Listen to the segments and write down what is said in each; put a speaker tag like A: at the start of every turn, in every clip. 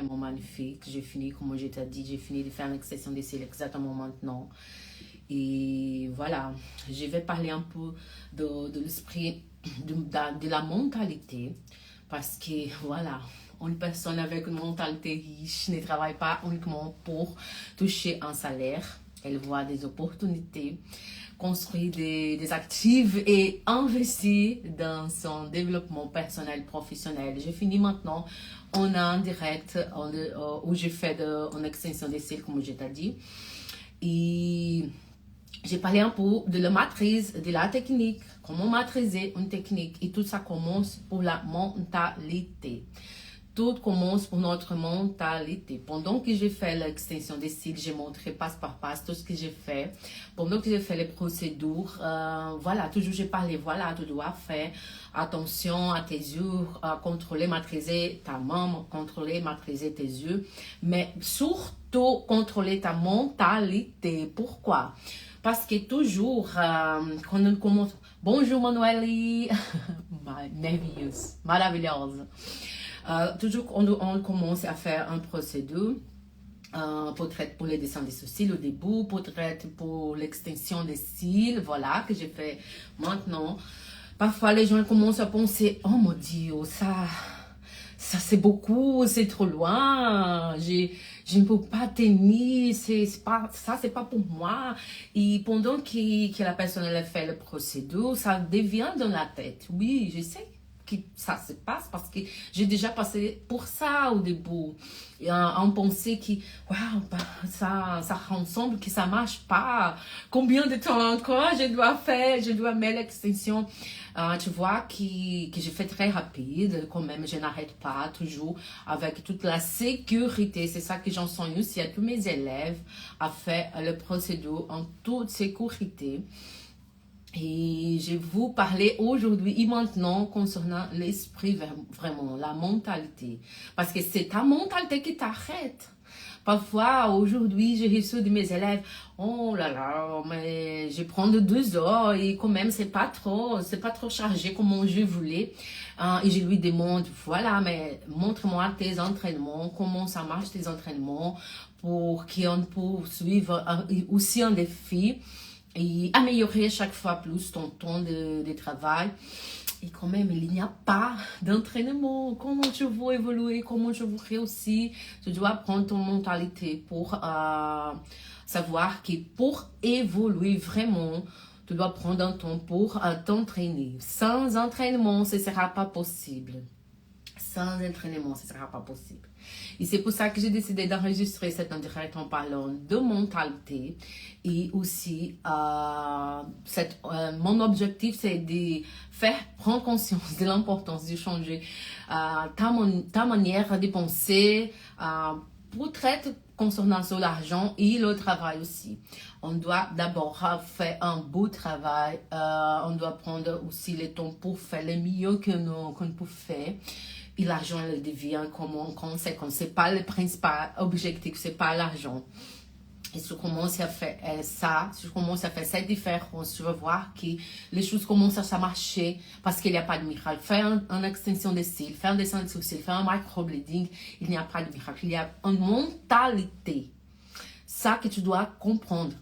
A: vraiment magnifique. J'ai fini, comme je t'ai dit, j'ai fini de faire l'extension des cils exactement maintenant. Et voilà, je vais parler un peu de l'esprit, de la mentalité. Parce que voilà, une personne avec une mentalité riche ne travaille pas uniquement pour toucher un salaire. Elle voit des opportunités, construit des actifs et investit dans son développement personnel et professionnel. J'ai fini maintenant en un direct où j'ai fait une extension des cils, comme je t'ai dit. Et j'ai parlé un peu de la maîtrise, de la technique, comment maîtriser une technique. Et tout ça commence pour la mentalité. Tout commence pour notre mentalité. Pendant que j'ai fait l'extension des cils, j'ai montré passe par passe tout ce que j'ai fait. Pendant que j'ai fait les procédures, voilà, toujours j'ai parlé, voilà, tu dois faire attention à tes yeux, contrôler, maîtriser ta main, contrôler, maîtriser tes yeux. Mais surtout, contrôler ta mentalité. Pourquoi? Parce que toujours, quand on commence... Bonjour Manueli, merveilleuse, maravilhosa. Toujours on commence à faire un procédure, peut-être pour les dessins des sourcils au début, peut-être pour l'extension des cils, voilà, que j'ai fait maintenant. Parfois, les gens commencent à penser, oh mon Dieu, ça c'est beaucoup, c'est trop loin, je ne peux pas tenir, c'est pas pour moi. Et pendant que la personne elle fait le procédure, ça devient dans la tête. Oui, je sais que ça se passe parce que j'ai déjà passé pour ça au début. Et on pensait que, waouh, ça ressemble, que ça marche pas. Combien de temps encore je dois faire, je dois mettre l'extension. Tu vois que je fais très rapide, quand même, je n'arrête pas, toujours avec toute la sécurité. C'est ça que j'enseigne aussi à tous mes élèves, à faire le procédure en toute sécurité. Et je vais vous parler aujourd'hui et maintenant concernant l'esprit, vraiment, la mentalité. Parce que c'est ta mentalité qui t'arrête. Parfois, aujourd'hui, j'ai reçu de mes élèves, oh là là, mais je prends 2 heures et quand même, c'est pas trop chargé comme je voulais. Et je lui demande, voilà, mais montre-moi tes entraînements, comment ça marche tes entraînements pour qu'on puisse suivre aussi un défi et améliorer chaque fois plus ton temps de travail. Et quand même, il n'y a pas d'entraînement. Comment tu veux évoluer, comment tu veux réussir, tu dois apprendre ton mentalité pour savoir que pour évoluer vraiment, tu dois prendre un temps pour t'entraîner. Sans entraînement, ce ne sera pas possible. Sans entraînement, ce ne sera pas possible. Et c'est pour ça que j'ai décidé d'enregistrer cet en direct en parlant de mentalité. Et aussi, mon objectif, c'est de faire prendre conscience de l'importance de changer ta manière de penser, peut-être concernant sur l'argent et le travail aussi. On doit d'abord faire un beau travail. On doit prendre aussi le temps pour faire le mieux qu'on peut faire. Et l'argent, elle devient comme conséquence. Ce n'est pas le principal objectif, ce n'est pas l'argent. Et si tu commences à faire ça, si tu commences à faire cette différence, tu vas voir que les choses commencent à marcher parce qu'il n'y a pas de miracle. Faire une extension de cils, faire un dessin de sourcils, faire un microblading, il n'y a pas de miracle. Il y a une mentalité. Ça que tu dois comprendre.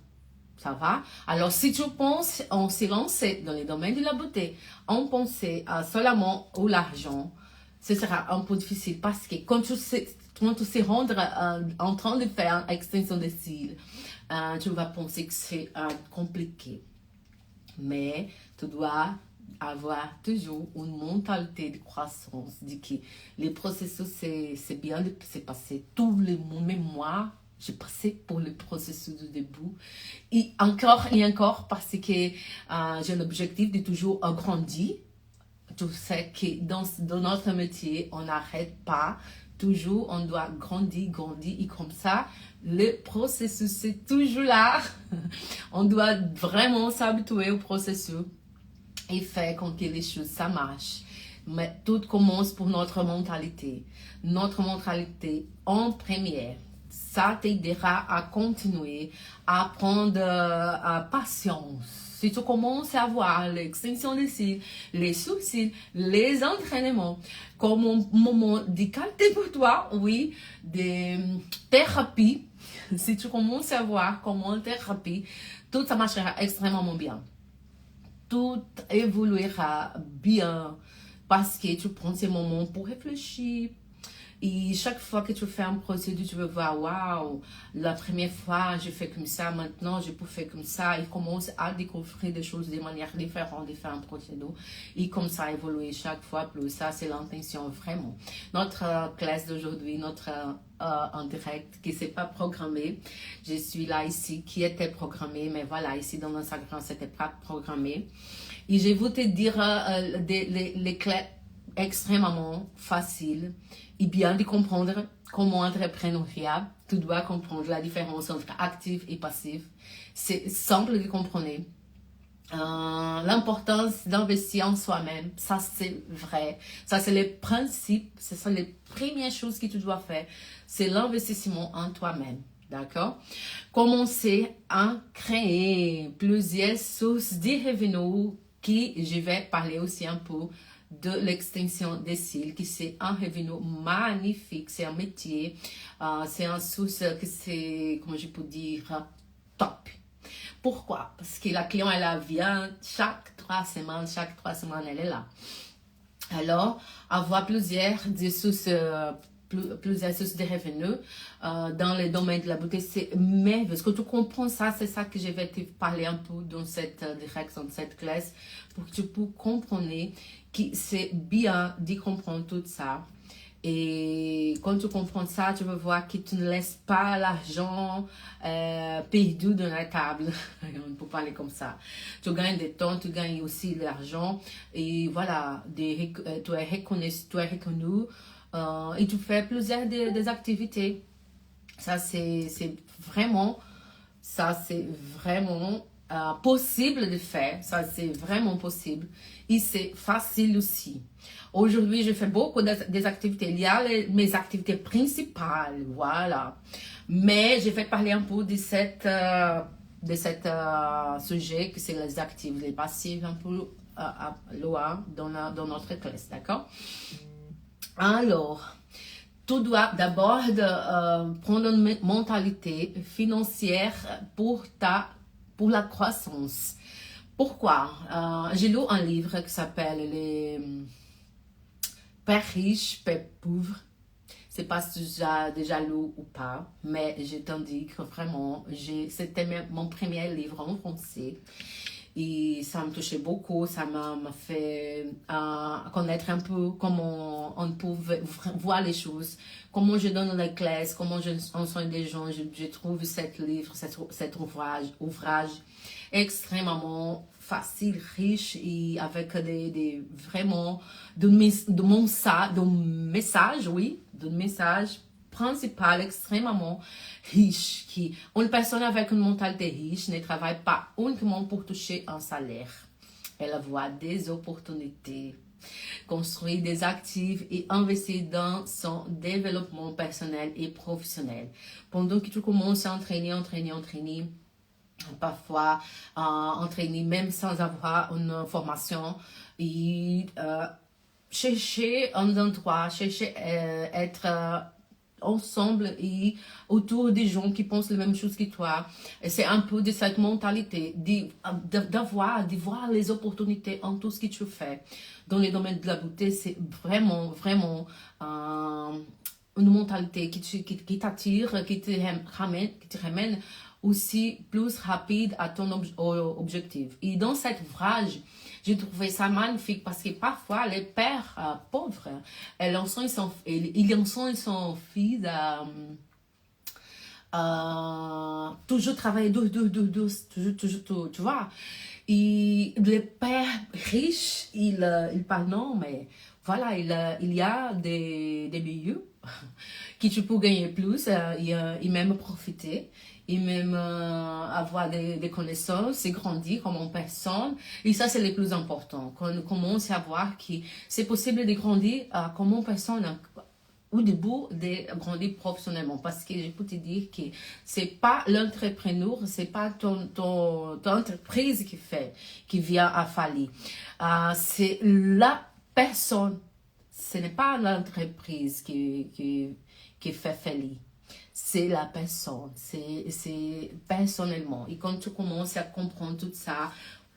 A: Ça va? Alors, si tu penses, on s'est lancé dans les domaines de la beauté, on pensait seulement à l'argent, ce sera un peu difficile parce que quand tu sais rendre en train de faire une extension de cils, tu vas penser que c'est compliqué. Mais tu dois avoir toujours une mentalité de croissance, de que les processus, c'est bien de se passer tout le monde, même moi. J'ai passé pour le processus du début. Et encore parce que j'ai un objectif de toujours grandir. Tu sais que dans notre métier, on n'arrête pas. Toujours, on doit grandir. Et comme ça, le processus, c'est toujours là. On doit vraiment s'habituer au processus et faire quand que les choses, ça marche. Mais tout commence pour notre mentalité. Notre mentalité en première. Ça t'aidera à continuer, à prendre patience. Si tu commences à voir l'extension des cils, les sourcils, les entraînements comme un moment de qualité pour toi, oui, de thérapie, si tu commences à voir comment thérapie, tout ça marchera extrêmement bien. Tout évoluera bien parce que tu prends ces moments pour réfléchir. Et chaque fois que tu fais un procédé, tu veux voir, waouh, la première fois, je fais comme ça, maintenant, je peux faire comme ça. Il commence à découvrir des choses de manière différente, de faire un procédé. Et comme ça, évoluer chaque fois plus. Ça, c'est l'intention vraiment. Notre classe d'aujourd'hui, notre en direct, qui s'est pas programmé. Je suis là ici, qui était programmé, mais voilà, ici dans Instagram, c'était pas programmé. Et je vais te dire les clés extrêmement faciles et bien de comprendre comment entrepreneuriat. Tu dois comprendre la différence entre actif et passif. C'est simple de comprendre. L'importance d'investir en soi-même, ça c'est vrai. Ça c'est les principes, ce sont les premières choses que tu dois faire. C'est l'investissement en toi-même. D'accord? Commencer à créer plusieurs sources de revenus qui je vais parler aussi un peu de l'extension des cils, qui c'est un revenu magnifique, c'est un métier, c'est une source que c'est, comment je peux dire, top. Pourquoi? Parce que la cliente, elle vient chaque 3 semaines, elle est là. Alors, avoir plusieurs sources de revenus dans le domaine de la beauté, c'est merveilleux. Est-ce que tu comprends ça? C'est ça que je vais te parler un peu dans cette direction, dans cette classe, pour que tu puisses comprendre que c'est bien de comprendre tout ça. Et quand tu comprends ça, tu vas voir que tu ne laisses pas l'argent perdu dans la table. On peut parler comme ça. Tu gagnes du temps, tu gagnes aussi de l'argent. Et voilà, tu es reconnu, et tu fais plusieurs des activités. Ça, c'est vraiment possible de faire. Ça, c'est vraiment possible. Et c'est facile aussi. Aujourd'hui, je fais beaucoup des activités. Il y a mes activités principales, voilà. Mais je vais parler un peu de cette sujet, que c'est les activités, les passives, un peu loin dans notre classe, d'accord? Alors, tu dois d'abord prendre une mentalité financière pour la croissance. Pourquoi? J'ai lu un livre qui s'appelle Les Pères riches, Pères pauvres. Je ne sais pas si tu as déjà lu ou pas, mais je t'en dis que vraiment, c'était mon premier livre en français. Et ça me touchait beaucoup, ça m'a fait connaître un peu comment on peut voir les choses, comment je donne les classes, comment je enseigne des gens. Je trouve cet livre, cet ouvrage extrêmement facile, riche et avec vraiment de message principal extrêmement riche, qui une personne avec une mentalité riche ne travaille pas uniquement pour toucher un salaire. Elle voit des opportunités, construit des actifs et investit dans son développement personnel et professionnel. Pendant que tu commences à entraîner, parfois entraîner même sans avoir une formation, et chercher un endroit, chercher être ensemble et autour des gens qui pensent les mêmes choses que toi. C'est un peu de cette mentalité de voir les opportunités en tout ce que tu fais. Dans le domaine de la beauté, c'est vraiment une mentalité qui t'attire, qui te ramène aussi plus rapide à ton objectif. Et dans cet ouvrage, j'ai trouvé ça magnifique parce que parfois les pères pauvres, ils enseignent son fils toujours travailler toujours, tu vois. Et les pères riches, ils parlent non, mais voilà, il y a des milieux que tu peux gagner plus et même profiter. Et même avoir des connaissances et grandir comme une personne. Et ça, c'est le plus important. Quand on commence à voir que c'est possible de grandir comme une personne au début de grandir professionnellement, parce que je peux te dire que c'est pas l'entrepreneur, c'est pas ton entreprise qui vient à faillir. C'est la personne. Ce n'est pas l'entreprise qui fait faillir. C'est la personne. C'est personnellement. Et quand tu commences à comprendre tout ça,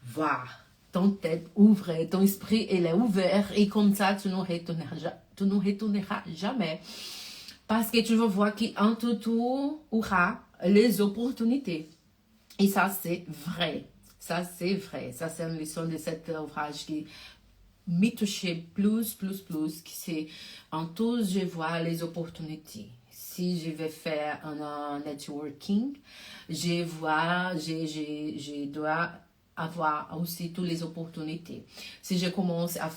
A: va. Ton tête ouvre, ton esprit il est ouvert et comme ça tu ne retourneras jamais parce que tu vas voir qu'en tout aura les opportunités et ça c'est vrai, ça c'est vrai, ça c'est une leçon de cet ouvrage qui m'a touché plus, que c'est en tout je vois les opportunités. Si je vais faire un networking, je dois avoir aussi toutes les opportunités. Si je commence à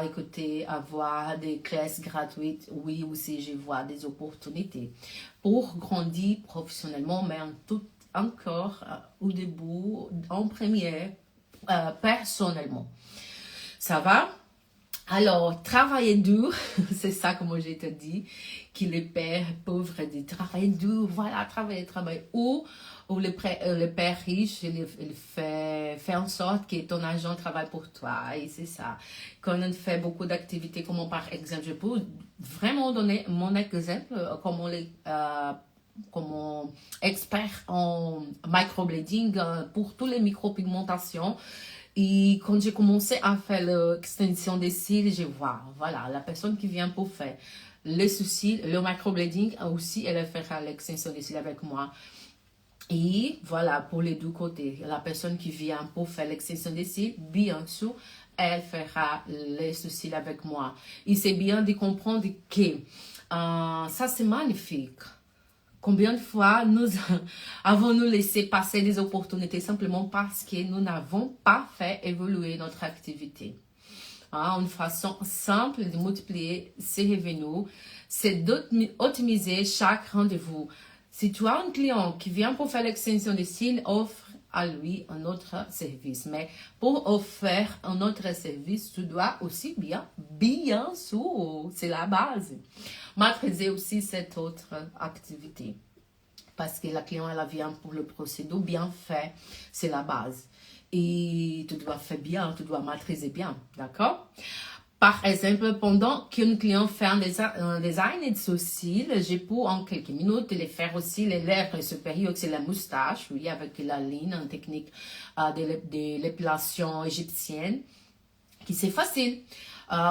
A: écouter, à voir des classes gratuites, oui, aussi, je vois des opportunités pour grandir professionnellement, mais encore au début, en première, personnellement. Ça va? Alors, travailler dur, c'est ça que moi je te dis, que les pères pauvres disent travailler dur, voilà, travailler. Ou le père riche, il fait en sorte que ton agent travaille pour toi, et c'est ça. Quand on fait beaucoup d'activités, comme par exemple, je peux vraiment donner mon exemple, comme expert en microblading pour toutes les micropigmentations. Et quand j'ai commencé à faire l'extension des cils, je vois, voilà, la personne qui vient pour faire le sous-cils, le microblading, aussi, elle fera l'extension des cils avec moi. Et voilà, pour les deux côtés, la personne qui vient pour faire l'extension des cils, bien sûr, elle fera les sous-cils avec moi. Et c'est bien de comprendre que ça, c'est magnifique. Combien de fois nous avons-nous laissé passer des opportunités simplement parce que nous n'avons pas fait évoluer notre activité. Une façon simple de multiplier ses revenus, c'est d'optimiser chaque rendez-vous. Si tu as un client qui vient pour faire l'extension des cils, offre à lui un autre service. Mais pour offrir un autre service, tu dois aussi bien sûr, c'est la base, maîtriser aussi cette autre activité. Parce que la cliente, elle vient pour le procédé bien fait, c'est la base. Et tu dois faire bien, tu dois maîtriser bien, d'accord? Par exemple, pendant qu'une cliente fait un design de sourcils, je peux en quelques minutes les faire aussi les lèvres supérieures, c'est la moustache, oui, avec la ligne, une technique de l'épilation égyptienne, qui c'est facile.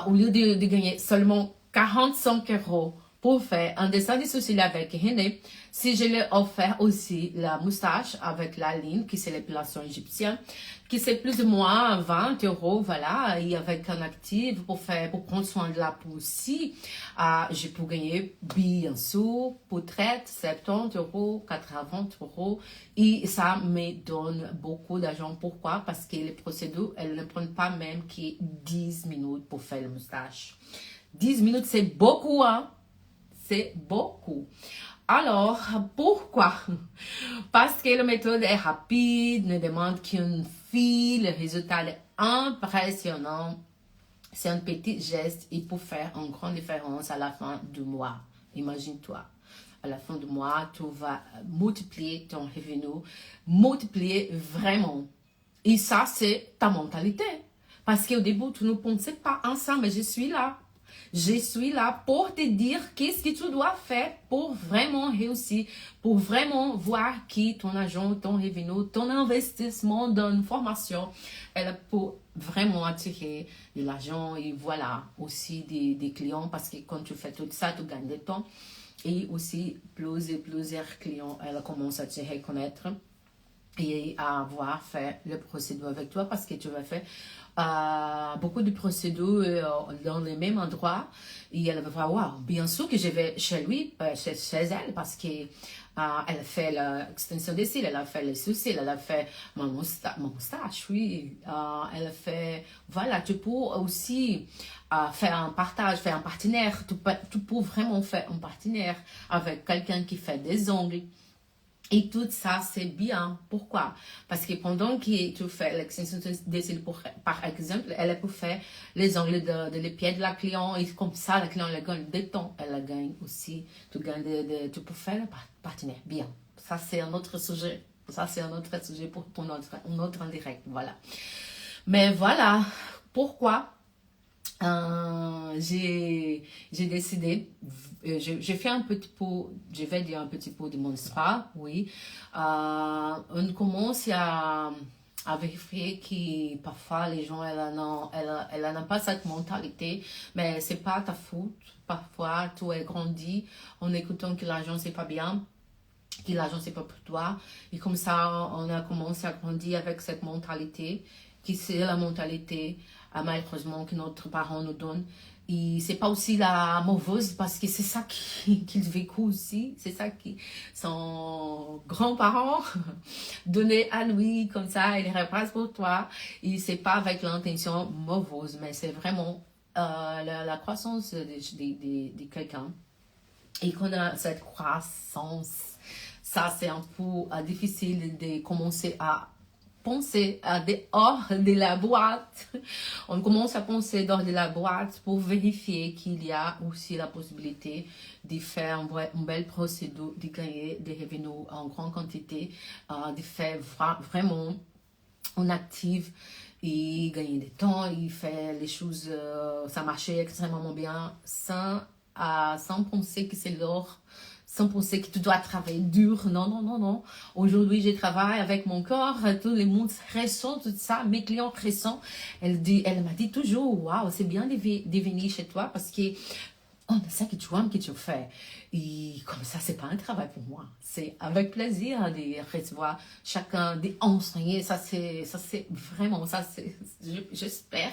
A: Au lieu de gagner seulement 45 € pour faire un dessin de sourcils avec René, si je lui offre aussi la moustache avec la ligne, qui c'est l'épilation égyptienne, qui c'est plus ou moins 20 €, voilà, et avec un actif pour prendre soin de la peau aussi, je peux gagner bien sûr, pour traite, 70 €, 80 €, et ça me donne beaucoup d'argent. Pourquoi? Parce que les procédures, elles ne prennent pas même que 10 minutes pour faire la moustache. 10 minutes, c'est beaucoup, hein? C'est beaucoup. Alors, pourquoi? Parce que la méthode est rapide, ne demande qu'une fille, le résultat est impressionnant. C'est un petit geste et pour faire une grande différence à la fin du mois. Imagine-toi. À la fin du mois, tu vas multiplier ton revenu, multiplier vraiment. Et ça, c'est ta mentalité. Parce qu'au début, tu ne pensais pas en ça, mais je suis là. Je suis là pour te dire qu'est-ce que tu dois faire pour vraiment réussir, pour vraiment voir que ton argent, ton revenu, ton investissement dans une formation, elle peut vraiment attirer de l'argent et voilà, aussi des clients parce que quand tu fais tout ça, tu gagnes du temps et aussi plusieurs clients, elle commence à te reconnaître et à avoir fait le procédure avec toi parce que tu vas faire beaucoup de procédures dans les mêmes endroits et elle va voir, wow, bien sûr que je vais chez lui, chez elle parce que elle a fait l'extension des cils, elle a fait les sourcils, elle a fait mon moustache, oui, elle a fait, voilà, tu peux aussi faire un partage, faire un partenaire, tu peux vraiment faire un partenaire avec quelqu'un qui fait des ongles. Et tout ça, c'est bien. Pourquoi? Parce que pendant que tu fais l'extension des cils, par exemple, elle est pour faire les ongles les pieds de la cliente. Et comme ça, la cliente elle gagne des temps. Elle gagne aussi. Tu gagnes tu peux faire le partenaire. Bien. Ça, c'est un autre sujet. Ça, c'est un autre sujet pour notre en direct. Voilà. Mais voilà. Pourquoi? J'ai décidé, j'ai fait un petit pot, je vais dire un petit pot de mon spa, oui. On commence à vérifier que parfois les gens, elle n'a pas cette mentalité, mais c'est pas ta faute. Parfois, tu es grandi en écoutant que l'argent c'est pas bien, que l'argent c'est pas pour toi. Et comme ça, on a commencé à grandir avec cette mentalité, qui c'est la mentalité malheureusement que notre parent nous donne. Et c'est pas aussi la mauvaise parce que c'est ça qu'ils vécu aussi, c'est ça qui son grand-parent donnait à lui comme ça, il repasse pour toi. Et c'est pas avec l'intention mauvaise, mais c'est vraiment la croissance de quelqu'un. Et qu'on a cette croissance, ça c'est un peu difficile de commencer à penser à dehors de la boîte. On commence à penser dehors de la boîte pour vérifier qu'il y a aussi la possibilité de faire une belle procédure, de gagner des revenus en grande quantité, de faire vraiment on active et gagner du temps, il fait les choses, ça marchait extrêmement bien sans penser que c'est l'or, sans penser que tu dois travailler dur. Non, non, non, non. Aujourd'hui, je travaille avec mon corps, tout le monde ressent tout ça, mes clients ressentent. Elle m'a dit toujours, waouh, c'est bien de venir chez toi parce que c'est ça que tu aimes que tu fais. Et comme ça, c'est pas un travail pour moi. C'est avec plaisir de recevoir chacun, d'enseigner. Ça, c'est vraiment, ça, c'est, j'espère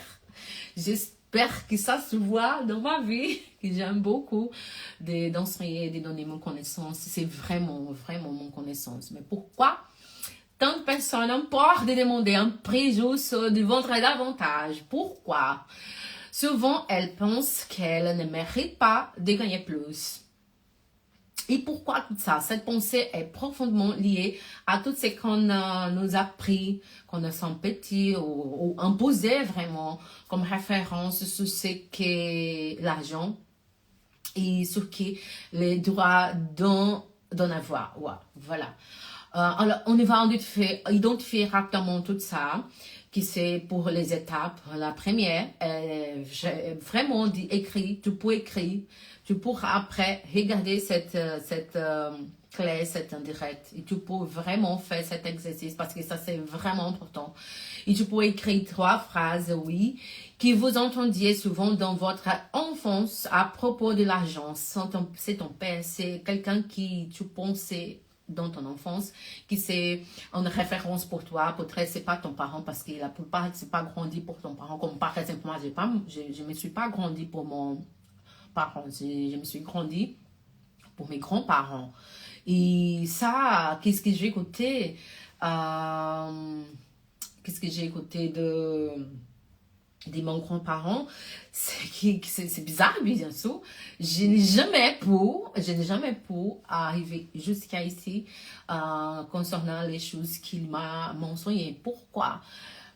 A: que ça se voit dans ma vie, que j'aime beaucoup d'enseigner, de donner mon connaissance. C'est vraiment, vraiment mon connaissance. Mais pourquoi tant de personnes ont peur de demander un prix juste de vendre davantage? Pourquoi? Souvent, elles pensent qu'elles ne méritent pas de gagner plus. Et pourquoi tout ça? Cette pensée est profondément liée à tout ce qu'on nous a appris, qu'on a sent petit ou imposé vraiment comme référence sur ce qu'est l'argent et sur qui les droits d'en avoir. Ouais, voilà. Alors, on va identifier rapidement tout ça, qui c'est pour les étapes. La première, j'ai vraiment dit écrit, tu peux écrire, tu pourras après regarder cette clé, cette indirect, et tu peux vraiment faire cet exercice parce que ça c'est vraiment important. Et tu peux écrire 3 phrases, oui, que vous entendiez souvent dans votre enfance à propos de l'argent. C'est ton père, c'est quelqu'un qui tu pensais dans ton enfance, qui c'est une référence pour toi, peut-être c'est pas ton parent parce que la plupart c'est pas grandi pour ton parent, comme par exemple moi je me suis pas grandi pour mon parent, je me suis grandi pour mes grands-parents. Et ça, qu'est-ce que j'ai écouté de mon grand-parent, c'est bizarre, bien sûr. Je n'ai jamais pu arriver jusqu'à ici concernant les choses qu'il m'a mentionnées. Pourquoi?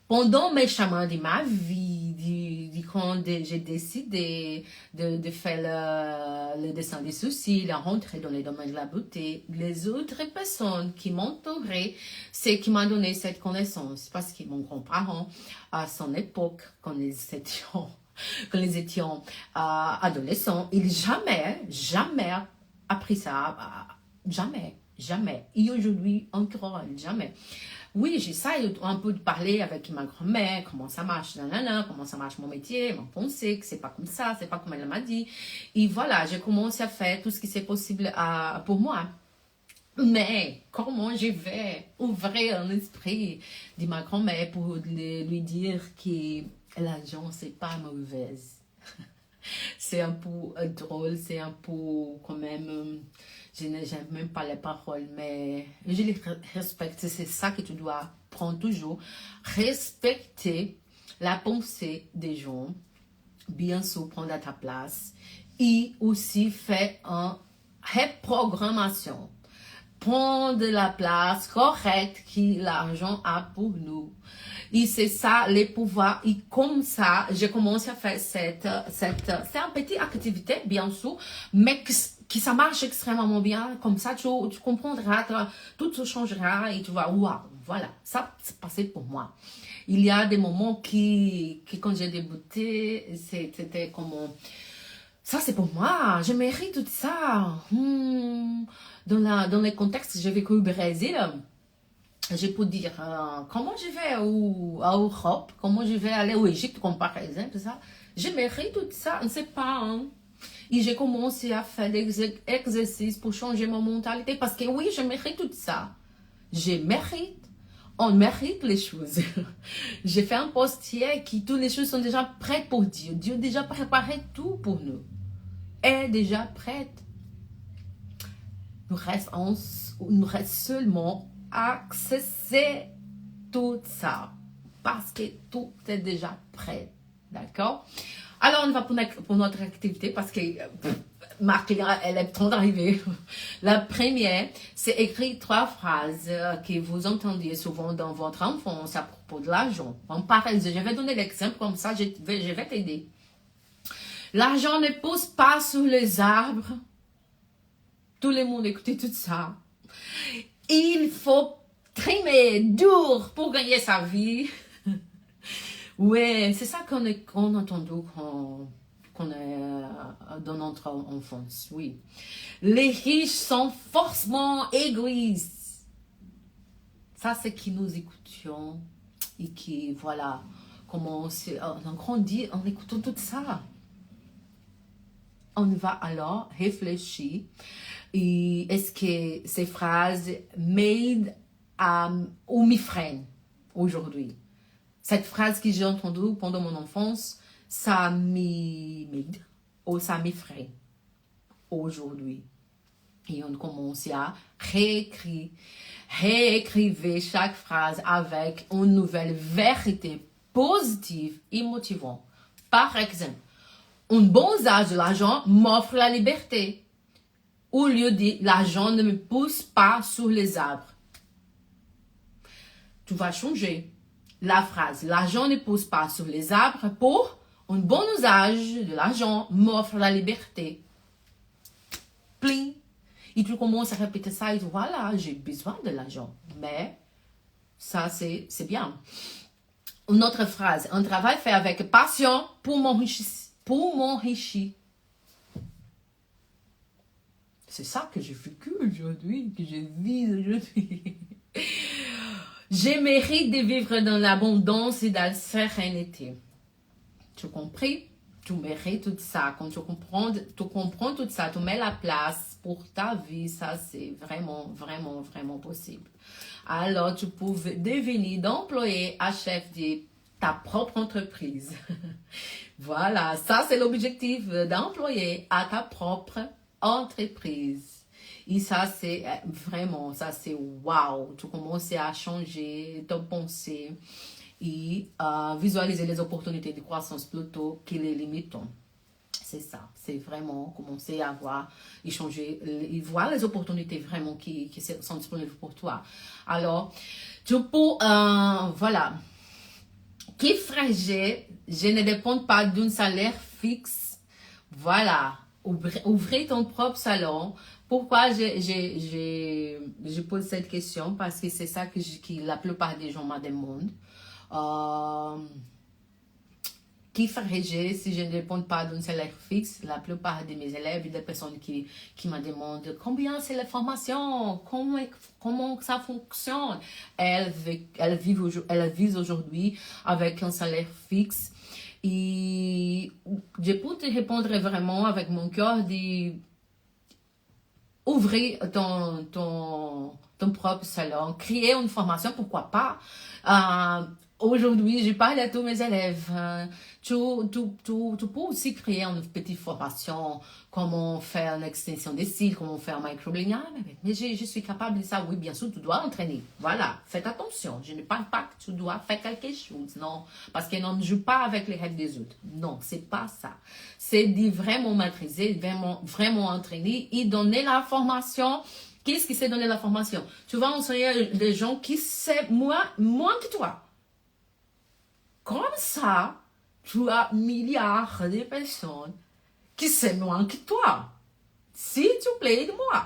A: Pendant mes chemins de ma vie, quand j'ai décidé de faire le dessin des soucis, la rentrée dans les domaines de la beauté, les autres personnes qui m'entouraient, c'est qui m'ont donné cette connaissance. Parce que mon grand-parent, à son époque, quand ils étions adolescents, il jamais appris ça. Jamais. Et aujourd'hui, encore jamais. Oui, j'essaie un peu de parler avec ma grand-mère, comment ça marche, comment ça marche mon métier, mon pensée, que c'est pas comme ça, c'est pas comme elle m'a dit. Et voilà, j'ai commencé à faire tout ce qui c'est possible pour moi. Mais comment je vais ouvrir l'esprit de ma grand-mère pour lui dire que l'argent, c'est pas mauvaise. C'est un peu drôle, c'est un peu quand même... Je n'aime même pas les paroles, mais je les respecte. C'est ça que tu dois prendre toujours. Respecter la pensée des gens, bien sûr, prendre à ta place et aussi faire une reprogrammation. prendre la place correcte que l'argent a pour nous. Et c'est ça, les pouvoirs. Et comme ça, j'ai commencé à faire c'est une petite activité, bien sûr, mais qui ça marche extrêmement bien. Comme ça, tu comprendras, tout se changera et tu vas, waouh, voilà, ça c'est passé pour moi. Il y a des moments qui quand j'ai débuté, c'était comme, ça c'est pour moi, je mérite tout ça. Dans les contextes que j'ai vécu au Brésil, je peux dire, comment je vais à Europe, comment je vais aller au Égypte, comme par exemple, ça. Je mérite tout ça, je ne sais pas. Hein. Et j'ai commencé à faire des exercices pour changer ma mentalité, parce que oui, je mérite tout ça. Je mérite. On mérite les choses. J'ai fait un postier qui, toutes les choses sont déjà prêtes pour Dieu. Dieu a déjà préparé tout pour nous. Elle est déjà prête. Nous reste seulement accéder tout ça. Parce que tout est déjà prêt. D'accord? Alors, on va pour notre activité parce que ma cliente, elle est trop arrivée. La première, c'est écrire 3 phrases que vous entendiez souvent dans votre enfance à propos de l'argent. Bon, par exemple, je vais donner l'exemple comme ça, je vais t'aider. L'argent ne pousse pas sur les arbres. Tout le monde écoutez tout ça. Il faut trimer dur pour gagner sa vie. Ouais, c'est ça qu'on a entendu qu'on est dans notre enfance, oui. Les riches sont forcément égoïstes. Ça, c'est qui nous écoutions et qui, voilà, comment on grandit en écoutant tout ça. On va alors réfléchir et est-ce que ces phrases m'aident ou me freinent aujourd'hui? Cette phrase que j'ai entendue pendant mon enfance, ça m'aide ou ça m'effraie aujourd'hui. Et on commence à réécrire chaque phrase avec une nouvelle vérité positive et motivante. Par exemple, un bon usage de l'argent m'offre la liberté. Au lieu de l'argent ne me pousse pas sur les arbres. Tu vas changer la phrase. L'argent ne pousse pas sur les arbres pour un bon usage de l'argent m'offre la liberté. Pling. Et tu commences à répéter ça et tu voilà, j'ai besoin de l'argent. Mais ça, c'est bien. Une autre phrase. Un travail fait avec passion pour m'enrichir. C'est ça que j'ai vécu aujourd'hui, que je vis aujourd'hui. Je mérite de vivre dans l'abondance et dans la sérénité. Tu as compris? Tu mérites tout ça. Quand tu comprends tout ça, tu mets la place pour ta vie. Ça, c'est vraiment, vraiment, vraiment possible. Alors, tu peux devenir d'employé à chef de ta propre entreprise. Voilà, ça, c'est l'objectif d'employé à ta propre entreprise. Et ça, c'est vraiment, ça, c'est waouh. Tu commences à changer ton pensée et visualiser les opportunités de croissance plutôt que les limitants. C'est ça, c'est vraiment commencer à voir et changer, et voir les opportunités vraiment qui sont disponibles pour toi. Alors, tu peux, voilà, qui ferais je ne dépends pas d'un salaire fixe. Voilà, ouvrir ton propre salon. Pourquoi je pose cette question? Parce que c'est ça que la plupart des gens me demandent. Qui ferais-je si je ne réponds pas d'un salaire fixe? La plupart de mes élèves et des personnes qui me demandent combien c'est la formation, comment ça fonctionne. Elles vivent aujourd'hui avec un salaire fixe. Et je peux te répondre vraiment avec mon cœur de ouvrir ton propre salon, créer une formation, pourquoi pas. Aujourd'hui, je parle à tous mes élèves. Tu peux aussi créer une petite formation, comment faire une extension des cils, comment faire un microblading. Mais je suis capable de ça. Oui, bien sûr, tu dois entraîner. Voilà, faites attention. Je ne parle pas que tu dois faire quelque chose. Non, parce qu'on ne joue pas avec les rêves des autres. Non, c'est pas ça. C'est de vraiment maîtriser, vraiment entraîner et donner la formation Qu'est-ce qui sait donner la formation? Tu vas enseigner des gens qui savent moins que toi. Comme ça, tu as milliards de personnes qui savent moins que toi. S'il te plaît, aide-moi.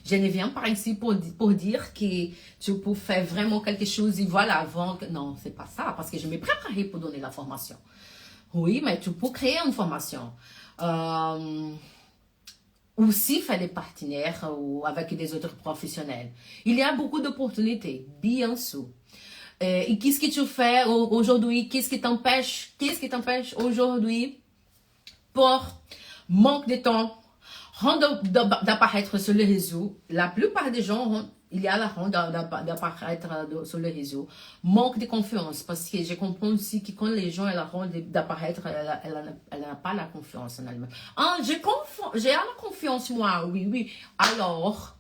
A: Je ne viens pas ici pour dire que tu peux faire vraiment quelque chose et voilà, avant que... Non, c'est pas ça, parce que je m'ai préparé pour donner la formation. Oui, mais tu peux créer une formation. Aussi faire des partenaires ou avec des autres professionnels. Il y a beaucoup d'opportunités, bien sûr. Et qu'est-ce que tu fais aujourd'hui? Qu'est-ce qui t'empêche aujourd'hui pour manque de temps d'apparaître sur le réseau? La plupart des gens, il y a la honte d'apparaître sur le réseau. Manque de confiance, parce que je comprends aussi que quand les gens ont la honte d'apparaître, elle n'a pas la confiance en elle-même. Ah, j'ai la confiance, moi, oui. Alors,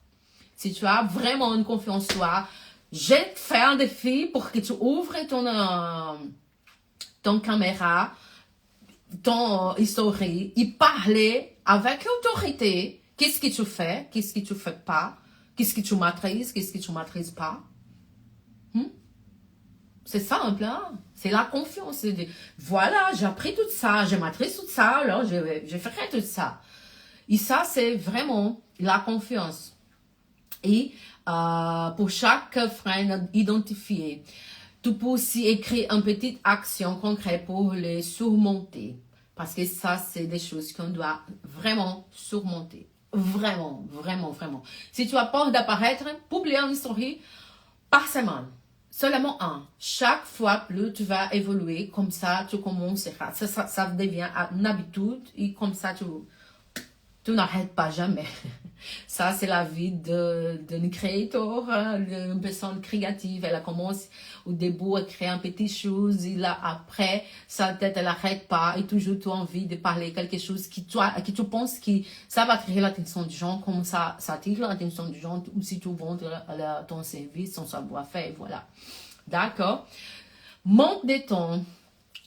A: si tu as vraiment une confiance en toi, je vais te faire un défi pour que tu ouvres ton caméra, ton historique, et parler avec autorité. Qu'est-ce que tu fais? Qu'est-ce que tu fais pas? Qu'est-ce que tu maîtrises? Qu'est-ce que tu maîtrises pas? C'est simple, hein? C'est la confiance. Voilà, j'ai appris tout ça, je maîtrise tout ça, alors je ferai tout ça. Et ça, c'est vraiment la confiance. Et pour chaque frein identifié, tu peux aussi écrire une petite action concrète pour les surmonter. Parce que ça, c'est des choses qu'on doit vraiment surmonter. Vraiment. Si tu as peur d'apparaître, publie une story par semaine. Seulement un. Chaque fois, plus tu vas évoluer, comme ça, tu commenceras. Ça devient une habitude et comme ça, tu n'arrêtes pas jamais. Ça, c'est la vie d'une créateur, d'une personne créative. Elle commence au début à créer un petit chose et là, après, sa tête, elle n'arrête pas et toujours tu as envie de parler quelque chose qui tu penses que ça va attirer l'attention des gens, comme ça attire l'attention des gens, ou si tu vends ton service, ton savoir-faire, voilà. D'accord? Manque de temps.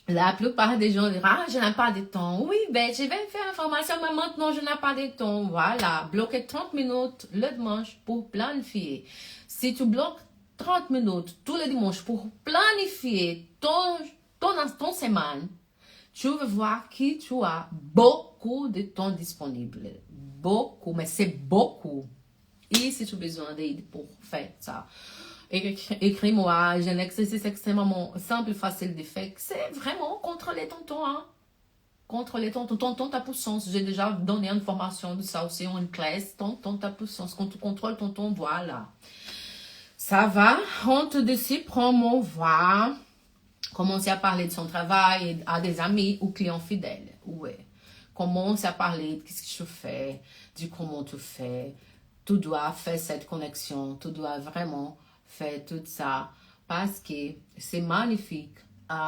A: La plupart des gens disent, ah, je n'ai pas de temps. Oui, ben, je vais faire une formation, mais maintenant, je n'ai pas de temps. Voilà. Bloquer 30 minutes le dimanche pour planifier. Si tu bloques 30 minutes tous les dimanches pour planifier ton semaine, tu vas voir que tu as beaucoup de temps disponible. Beaucoup, mais c'est beaucoup. Et si tu as besoin d'aide pour faire ça, écris-moi, j'ai un exercice extrêmement simple, facile de faire. C'est vraiment contrôler ton temps, hein. Contrôler ton temps, ta puissance. J'ai déjà donné une formation de ça aussi en classe. Ton temps, ta puissance. Quand tu contrôles ton temps, voilà. Ça va. Honte de s'y promouvoir. Commencer à parler de son travail à des amis ou clients fidèles. Ouais. Commence à parler de ce que tu fais, de comment tu fais. Tu dois faire cette connexion. Tu dois vraiment faire tout ça parce que c'est magnifique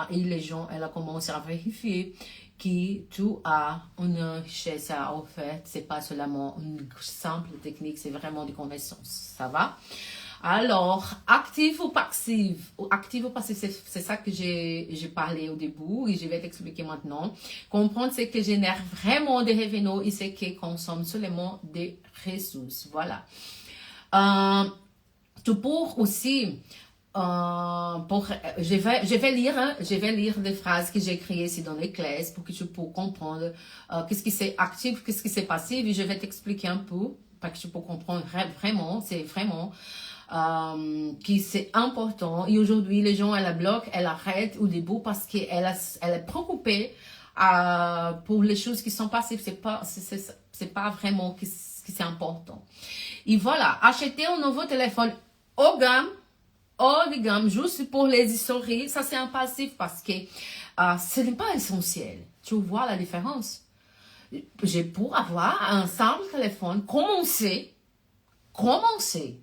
A: et les gens elles commencent à vérifier que tu as une richesse à offrir. C'est pas seulement une simple technique, c'est vraiment des connaissances. Ça va? Alors, active ou passive? Active ou passive, c'est ça que j'ai parlé au début et je vais t'expliquer maintenant. Comprendre ce qui génère vraiment des revenus et ce qui consomme seulement des ressources. Voilà. Tu peux aussi, je vais lire des phrases que j'ai écrites ici dans les classes pour que tu puisses comprendre qu'est-ce qui c'est actif, qu'est-ce qui c'est passif et je vais t'expliquer un peu pour que tu peux comprendre vraiment, c'est vraiment que c'est important. Et aujourd'hui, les gens, elles la bloquent, elles arrêtent au début parce qu'elle est préoccupée pour les choses qui sont passives. C'est pas vraiment que c'est important. Et voilà, acheter un nouveau téléphone haut de gamme, juste pour les historiques, ça c'est un passif parce que ce n'est pas essentiel. Tu vois la différence? Pour avoir un simple téléphone, commencer,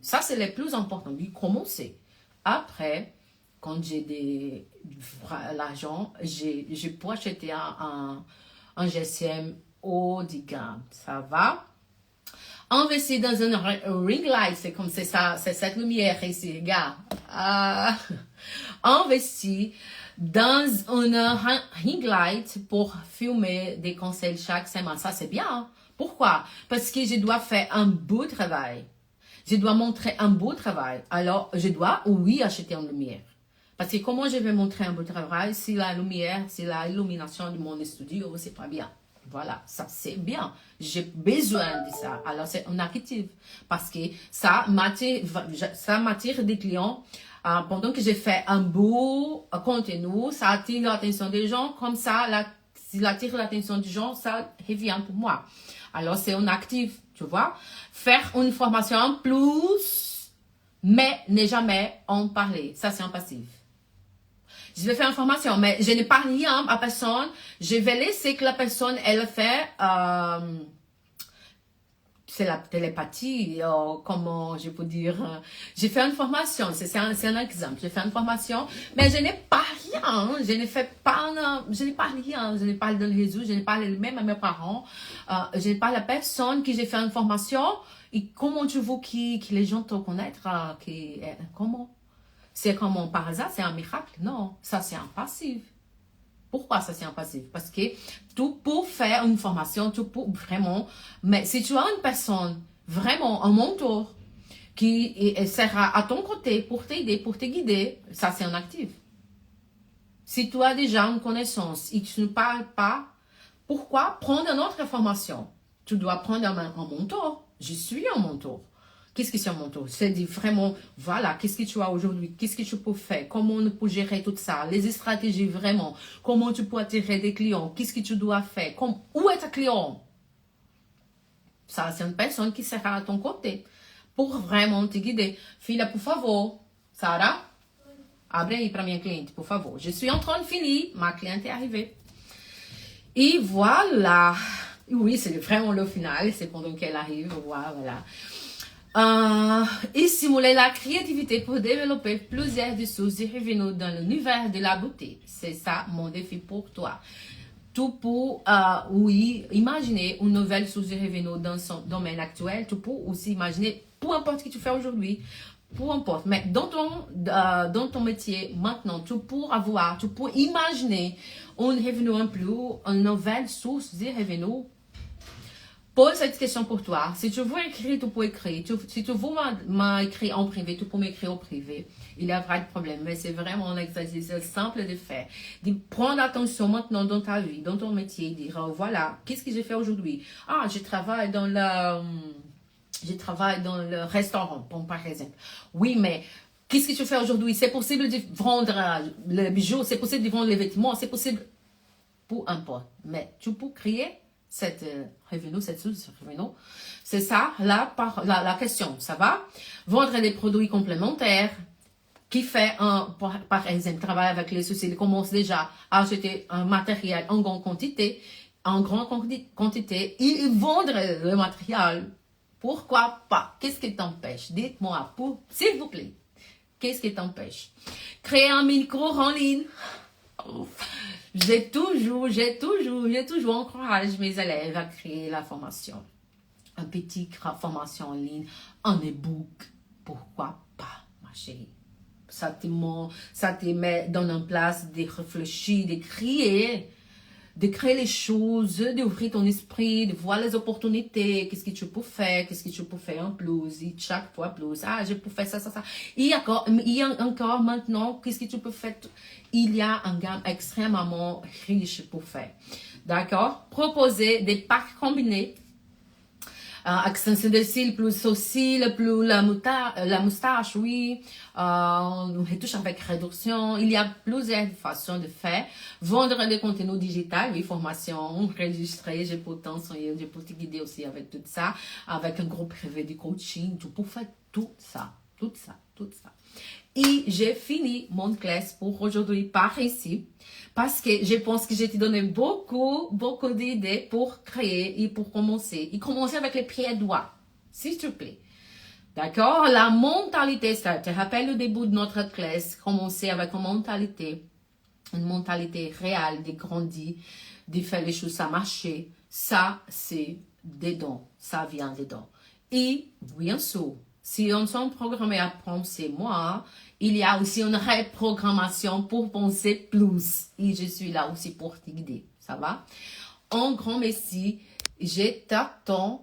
A: ça c'est le plus important, oui, commencer. Après, quand j'ai l'argent, je peux acheter un GSM haut de gamme, ça va? Investir dans une ring light, c'est comme c'est ça, c'est cette lumière ici, regarde. Investir dans une ring light pour filmer des conseils chaque semaine, ça c'est bien. Pourquoi? Parce que je dois faire un beau travail. Je dois montrer un beau travail. Alors, je dois, oui, acheter une lumière. Parce que comment je vais montrer un beau travail si la lumière, si la illumination de mon studio, c'est pas bien. Voilà, ça c'est bien. J'ai besoin de ça. Alors, c'est un actif. Parce que ça m'attire des clients. Pendant que j'ai fait un beau contenu, ça attire l'attention des gens. Comme ça, s'il attire l'attention des gens, ça revient pour moi. Alors, c'est un actif, tu vois. Faire une formation en plus, mais ne jamais en parler. Ça, c'est un passif. Je vais faire une formation, mais je ne parle rien à personne. Je vais laisser que la personne, elle fait, c'est la télépathie, comment je peux dire. J'ai fait une formation, c'est un exemple. J'ai fait une formation, mais je n'ai pas rien. Je ne fais pas, je n'ai pas rien. Je ne parle dans le réseau, je ne parle même à mes parents. Je ne parle à personne qui j'ai fait une formation. Et comment tu veux que les gens te connaissent, comment? C'est comment par hasard, c'est un miracle? Non, ça c'est un passif. Pourquoi ça c'est un passif? Parce que tout pour faire une formation, tout pour vraiment, mais si tu as une personne, vraiment un mentor, qui sera à ton côté pour t'aider, pour te guider, ça c'est un actif. Si tu as déjà une connaissance et que tu ne parles pas, pourquoi prendre une autre formation? Tu dois prendre un mentor. Je suis un mentor. Qu'est-ce que c'est un mentor? C'est dit vraiment, voilà, qu'est-ce que tu as aujourd'hui? Qu'est-ce que tu peux faire? Comment on peut gérer tout ça? Les stratégies vraiment. Comment tu peux attirer des clients? Qu'est-ce que tu dois faire? Où est ta client? Ça, c'est une personne qui sera à ton côté pour vraiment te guider. Filha, por favor. Sarah, abre aí para minha cliente, por favor. Je suis en train de finir. Ma cliente est arrivée. Et voilà. Oui, c'est vraiment le final. C'est pendant qu'elle arrive. Voilà. Et stimuler la créativité pour développer plusieurs ressources et revenus dans l'univers de la beauté. C'est ça mon défi pour toi. Tout pour, oui, imaginer une nouvelle source de revenus dans son domaine actuel. Tu peux aussi imaginer, peu importe ce que tu fais aujourd'hui, peu importe. Mais dans ton métier, maintenant, tu peux imaginer un revenu en plus, une nouvelle source de revenus. Pose cette question pour toi. Si tu veux écrire, tu peux écrire. Si tu veux m'écrire en privé, tu peux m'écrire en privé. Il n'y a pas de problème. Mais c'est vraiment un exercice simple de faire. De prendre attention maintenant dans ta vie, dans ton métier. Dire, voilà, qu'est-ce que j'ai fait aujourd'hui? Ah, je travaille dans le restaurant, par exemple. Oui, mais qu'est-ce que tu fais aujourd'hui? C'est possible de vendre le bijou, c'est possible de vendre les vêtements, c'est possible. Peu importe. Mais tu peux créer cette revenu, cette source de revenu. C'est ça, la question, ça va? Vendre des produits complémentaires, qui fait par exemple, travailler avec les sociétés, il commence déjà à acheter un matériel en grande quantité, et vendre le matériel. Pourquoi pas? Qu'est-ce qui t'empêche? Dites-moi, s'il vous plaît. Qu'est-ce qui t'empêche? Créer un mini-cours en ligne. J'ai toujours encouragé mes élèves à créer la formation. Un petit formation en ligne, un e-book. Pourquoi pas, ma chérie? Ça te met dans une place de réfléchir, de créer les choses, d'ouvrir ton esprit, de voir les opportunités, qu'est-ce que tu peux faire en plus, et chaque fois plus, je peux faire ça. Il y a encore maintenant, qu'est-ce que tu peux faire? Il y a un gamme extrêmement riche pour faire. D'accord? Proposer des packs combinés. Extension de cils, plus sourcils, plus la moustache, oui. Retouche avec réduction. Il y a plusieurs façons de faire. Vendre des contenus digitaux, oui, formation, enregistrer, je peux t'enseigner, je peux te guider aussi avec tout ça. Avec un groupe privé de coaching, tu peux faire tout ça. Et j'ai fini mon classe pour aujourd'hui par ici. Parce que je pense que j'ai te donné beaucoup d'idées pour créer et pour commencer. Et commencer avec les pieds et doigts, s'il te plaît. D'accord? La mentalité, ça te rappelle le début de notre classe. Commencer avec une mentalité réelle, de grandir, de faire les choses à marcher. Ça, c'est dedans. Ça vient dedans. Et bien sûr, si on sont programmés à penser moins, il y a aussi une reprogrammation pour penser plus. Et je suis là aussi pour te guider. Ça va? En grand merci, je t'attends